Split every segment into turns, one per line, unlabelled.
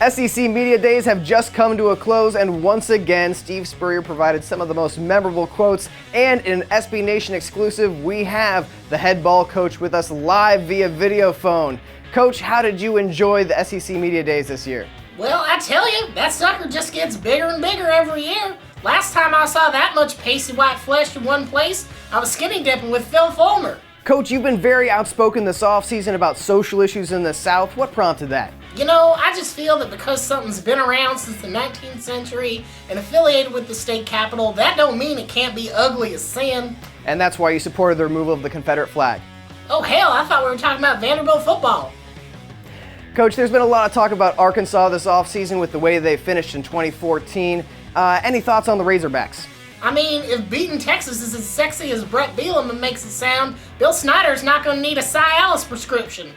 SEC Media Days have just come to a close, and once again, Steve Spurrier provided some of the most memorable quotes, and in an SB Nation exclusive, we have the head ball coach with us live via video phone. Coach, how did you enjoy the SEC Media Days this year?
Well, I tell you, that sucker just gets bigger and bigger every year. Last time I saw that much pasty white flesh in one place, I was skinny dipping with Phillip Fulmer.
Coach, you've been very outspoken this offseason about social issues in the South. What prompted that?
You know, I just feel that because something's been around since the 19th century and affiliated with the state capital, that don't mean it can't be ugly as sin.
And that's why you supported the removal of the Confederate flag.
Oh hell, I thought we were talking about Vanderbilt football.
Coach, there's been a lot of talk about Arkansas this offseason with the way they finished in 2014. Any thoughts on the Razorbacks?
I mean, if beating Texas is as sexy as Brett Bielema makes it sound, Bill Snyder's not going to need a Cialis prescription.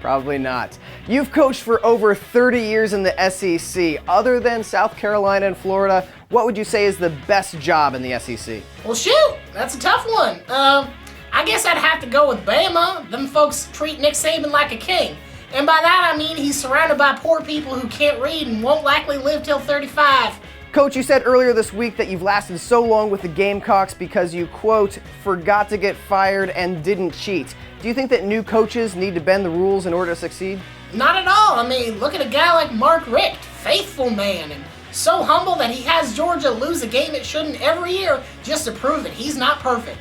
Probably not. You've coached for over 30 years in the SEC. Other than South Carolina and Florida, what would you say is the best job in the SEC?
Well, shoot, that's a tough one. I guess I'd have to go with Bama. Them folks treat Nick Saban like a king. And by that I mean he's surrounded by poor people who can't read and won't likely live till 35.
Coach, you said earlier this week that you've lasted so long with the Gamecocks because you, quote, forgot to get fired and didn't cheat. Do you think that new coaches need to bend the rules in order to succeed?
Not at all. I mean, look at a guy like Mark Richt, faithful man, and so humble that he has Georgia lose a game it shouldn't every year just to prove that he's not perfect.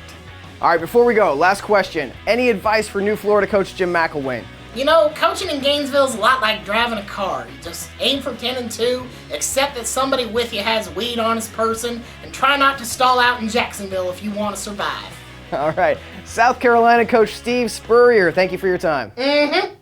All right, before we go, last question. Any advice for new Florida coach Jim McElwain?
You know, coaching in Gainesville is a lot like driving a car. You just aim for 10 and 2, accept that somebody with you has weed on his person, and try not to stall out in Jacksonville if you want to survive.
All right. South Carolina coach Steve Spurrier, thank you for your time.
Mm-hmm.